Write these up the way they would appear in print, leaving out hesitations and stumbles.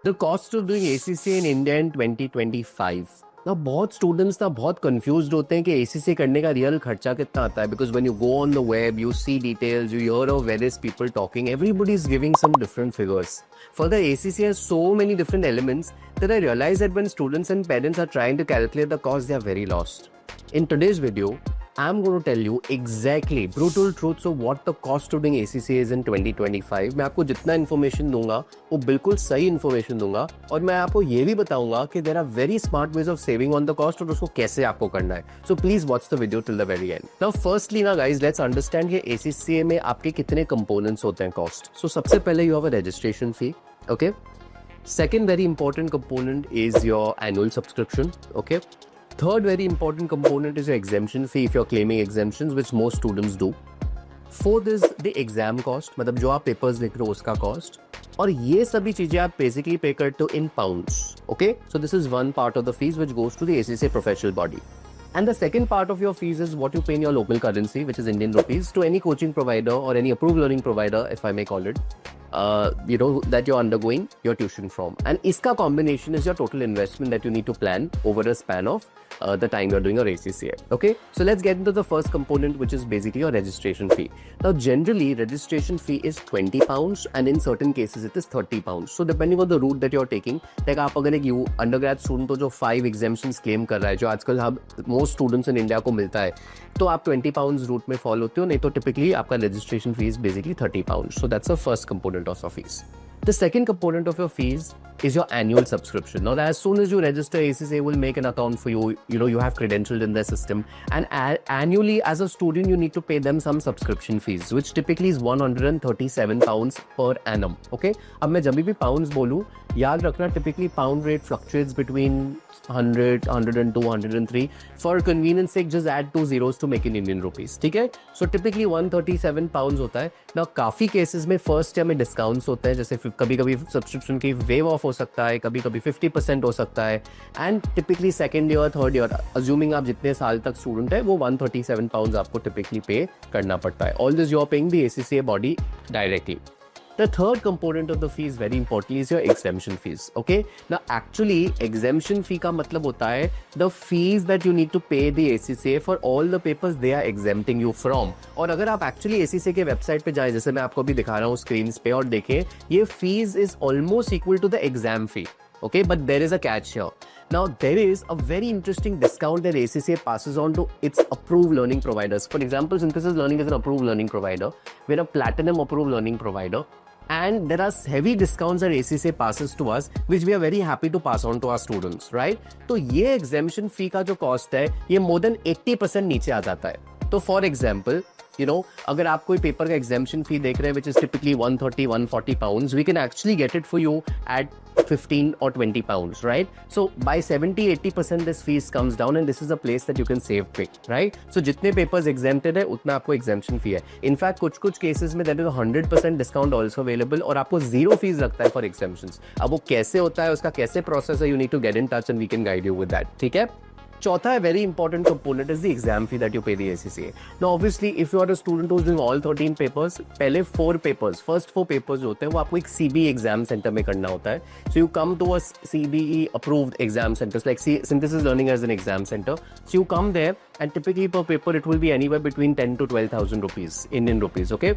The cost of doing ACCA in India in 2025. ना बहुत students ना बहुत कंफ्यूज्ड होते हैं कि ACCA करने का रियल खर्चा कितना आता है because when you go on the web you see details you hear of various people talking everybody is giving some different figures for the ACCA has so many different elements that I realize that when students and parents are trying to calculate the cost they are very lost. In today's video I'm going to tell you exactly brutal truths of what the cost of doing ACCA is in 2025. मैं आपको जितना information दूंगा वो बिल्कुल सही information दूंगा और मैं आपको ये भी बताऊंगा कि there are very smart ways of saving on the cost और उसको कैसे आपको करना है. So please watch the video till the very end. Now firstly ना गाइज लेट्स अंडरस्टैंड कि ACCA में आपके कितने कंपोनेंट्स होते हैं कॉस्ट. सो सबसे पहले you have a registration fee. Okay. Second very important component is your annual subscription. Okay. Third very important component is your exemption fee if you're claiming exemptions, which most students do. Fourth is the exam cost, मतलब जो आप papers लिख रहे हो उसका cost. और ये सभी चीजें आप बेसिकली पे करते हो in pounds. Okay, so this is one part of the fees which goes to the ACCA professional body. And the second part of your fees is what you pay in your local currency, which is Indian rupees, to any coaching provider or any approved learning provider, if I may call it, that you're undergoing your tuition from. And iska combination is your total investment that you need to plan over a span of the time you're doing your ACCA. Okay, so let's get into the first component, which is basically your registration fee. Now, generally, registration fee is 20 pounds, and in certain cases, it is 30 pounds. So, depending on the route that you're taking, like आप अगर एक undergrad student हो जो 5 exemptions claim कर रहा है, जो आजकल हम most students in India को मिलता है, तो आप 20 pounds route में fall होते हो, नहीं तो typically आपका registration fee is basically 30 pounds. So, that's the first component of your fees. The second component of your fees is your annual subscription. Now, as soon as you register, ACCA will make an account for you. You know, you have credentialed in their system. And annually, as a student, you need to pay them some subscription fees, which typically is 137 pounds per annum. Okay? अब मैं जब भी pounds बोलूँ, याद रखना typically pound rate fluctuates between 100, 102, 103. For convenience sake, just add 2 zeros to make in Indian rupees. ठीक है? So typically 137 pounds होता है. Now काफ़ी cases में first year में discounts होते हैं, जैसे कभी-कभी subscription की waive off हो सकता है, कभी-कभी 50% हो सकता है. And typically second year, third year, assuming आप जितने साल तक student है, वो 137 pounds आपको typically pay करना पड़ता है. All this you are paying the ACCA body directly. The third component of the fees, very importantly, is your exemption fees. Okay. Now, actually, exemption fee का मतलब होता है the fees that you need to pay the ACCA for all the papers they are exempting you from. और अगर आप actually ACCA के website पे जाएं, जैसे मैं आपको अभी दिखा रहा हूँ screens पे, और देखें, ये fees is almost equal to the exam fee. Okay, but there is a catch here. Now, there is a very interesting discount that ACCA passes on to its approved learning providers. For example, Synthesis Learning is an approved learning provider. We're a platinum approved learning provider. And there are heavy discounts that ACCA passes to us, which we are very happy to pass on to our students, right? तो ये exemption fee का जो cost है, ये more than 80% नीचे आ जाता है. तो for example, you know, अगर आप कोई पेपर का exemption fee देख रहे हैं, which is typically 130, 140 pounds, we can actually get it for you at 15 or 20 pounds, right? So by 70, 80% this fees comes down, and this is a place that you can save big, right? So जितने papers exempted है, उतना आपको exemption fee है. In fact, कुछ cases में there is a 100% discount also available, और आपको zero fees लगता है for exemptions. अब वो कैसे होता है, उसका कैसे process है, you need to get in touch and we can guide you with that. ठीक है? चौथा very important component is the exam fee that you pay the ACCA. Now obviously if you are a student who's doing all 13 papers, पहले 4 papers, first 4 papers होते हैं वो आपको एक CBE exam center में करना होता है. So you come to a CBE approved exam centers like Synthesis Learning as an exam center. So you come there and typically per paper it will be anywhere between 10 to 12,000 rupees, Indian rupees, okay?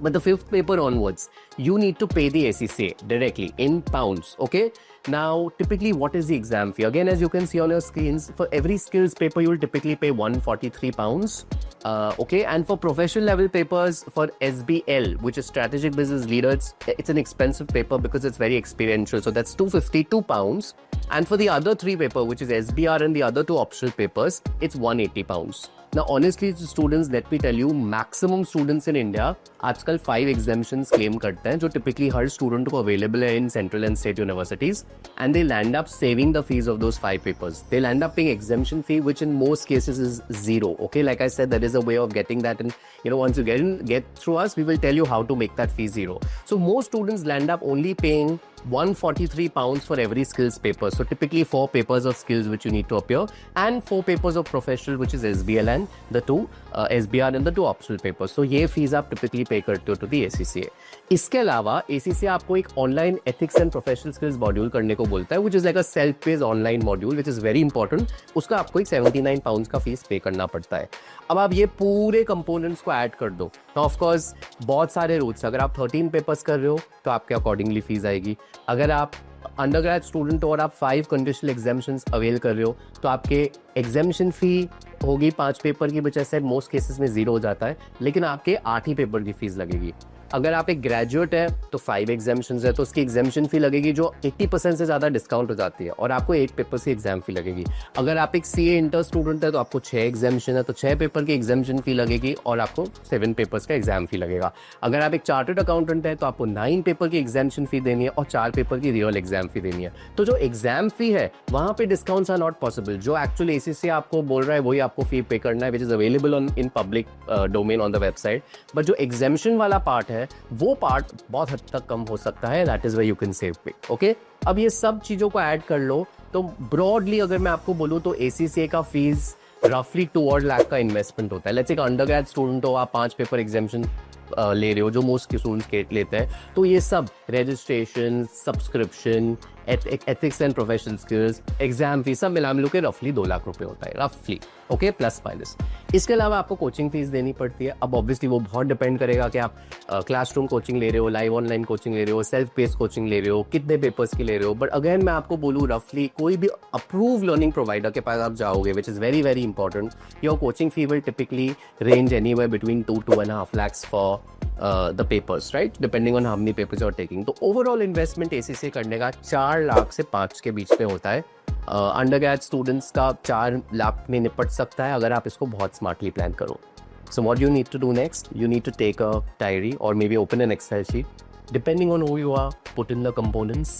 But the 5th paper onwards, you need to pay the ACCA directly in pounds, okay? Now, typically, what is the exam fee? Again, as you can see on your screens, for every skills paper, you will typically pay 143 pounds. Okay, and for professional level papers, for SBL, which is Strategic Business Leader, it's an expensive paper because it's very experiential. So that's 252 pounds. And for the other 3 paper, which is SBR and the other 2 optional papers, it's 180 pounds. Now, honestly, students, let me tell you, maximum students in India आजकल 5 exemptions claim करते हैं, जो typically हर student को available है in central and state universities, and they'll end up saving the fees of those 5 papers. They'll end up paying exemption fee, which in most cases is zero. Okay, like I said, there is a way of getting that, and you know, once you get through us, we will tell you how to make that fee zero. So most students land up only paying 143 pounds for every skills paper. So typically 4 papers of skills which you need to appear, and 4 papers of professional, which is SBL and the 2 SBR and the 2 optional papers. So ये fees आप typically pay करते हो to the ACCA. इसके अलावा ACCA आपको एक online ethics and professional skills module करने को बोलता है, which is like a self-paced online module, which is very important. उसका आपको एक 79 pounds का फीस पे करना पड़ता है. अब आप ये पूरे कंपोनेंट्स को ऐड कर दो तो ऑफ कोर्स बहुत सारे रूट्स, अगर आप 13 पेपर्स कर रहे हो तो आपके अकॉर्डिंगली फीस आएगी. अगर आप अंडरग्रेड स्टूडेंट हो और आप 5 कंडीशनल एग्जामिशंस अवेल कर रहे हो तो आपके एग्जामिशन फी होगी 5 पेपर की वजह से मोस्ट केसेस में 0 हो जाता है, लेकिन आपके 8 ही पेपर की फीस लगेगी. अगर आप एक ग्रेजुएट है तो 5 एग्जामिशंस है तो उसकी एग्जामिशन फी लगेगी जो 80% से ज़्यादा डिस्काउंट हो जाती है और आपको 8 पेपर की एग्जाम फी लगेगी. अगर आप एक CA इंटर स्टूडेंट है तो आपको 6 एग्जामिशन है तो 6 पेपर की एग्जामिशन फी लगेगी और आपको 7 पेपर्स का एग्जाम फी लगेगा. अगर आप एक चार्टर्ड अकाउंटेंट है तो आपको 9 पेपर की एग्जामिशन फी देनी है और 4 पेपर की रियल एग्जाम फी देनी है. तो जो एग्जाम फी है वहाँ पे डिस्काउंट्स आर नॉट पॉसिबल. जो एक्चुअली ACCA आपको बोल रहा है वही आपको फी पे करना है, which is available on in public domain on the website. But जो एग्जामिशन वाला पार्ट है वो पार्ट बहुत हद तक कम हो सकता है. That is where you can save पे. ओके, अब ये सब चीजों को ऐड कर लो तो ब्रॉडली अगर मैं आपको बोलूं तो ACCA का फीस रफली 2 लाख का इन्वेस्टमेंट होता है. लेट्स से एक अंडरग्रेड स्टूडेंट हो, आप 5 पेपर एग्जामिशन ले रहे हो जो मोस्ट स्टूडेंट्स लेते हैं, तो ये सब registration, subscription, ethics and professional skills, exam fees सब मिला मिलू के रफली 2 लाख रुपए होता है रफली. Okay, plus minus. इसके अलावा आपको कोचिंग फीस देनी पड़ती है. अब ऑब्वियसली वो बहुत डिपेंड करेगा कि आप क्लासरूम कोचिंग ले रहे हो, लाइव ऑनलाइन कोचिंग ले रहे हो, सेल्फ बेस्ड कोचिंग ले रहे हो, कितने पेपर्स की ले रहे हो. बट अगेन मैं आपको बोलूँ रफली कोई भी अप्रूव लर्निंग प्रोवाइडर के पास आप जाओगे, which is very very important, your coaching fee will typically range anywhere between 2 to 2.5 lakhs for the papers, right? Depending on how many papers you're taking. तो overall investment ACCA करने का 4 लाख से 5 के बीच में होता है. अंडरग्रेड स्टूडेंट्स का 4 लाख में निपट सकता है अगर आप इसको बहुत स्मार्टली प्लान करो. So what you need to do next? You need to take a diary or maybe open an Excel sheet. Depending on who you are, put in the components,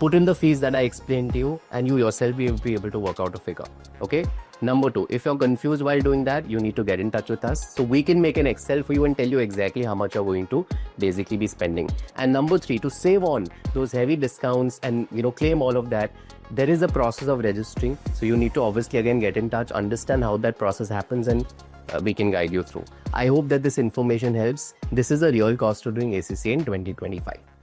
put in the fees that I explained to you, and you yourself will be able to work out a figure. Okay? Number 2, if you're confused while doing that, you need to get in touch with us so we can make an Excel for you and tell you exactly how much you're going to basically be spending. And number 3, to save on those heavy discounts and claim all of that, there is a process of registering. So you need to obviously again get in touch, understand how that process happens, and we can guide you through. I hope that this information helps. This is a real cost to doing ACCA in 2025.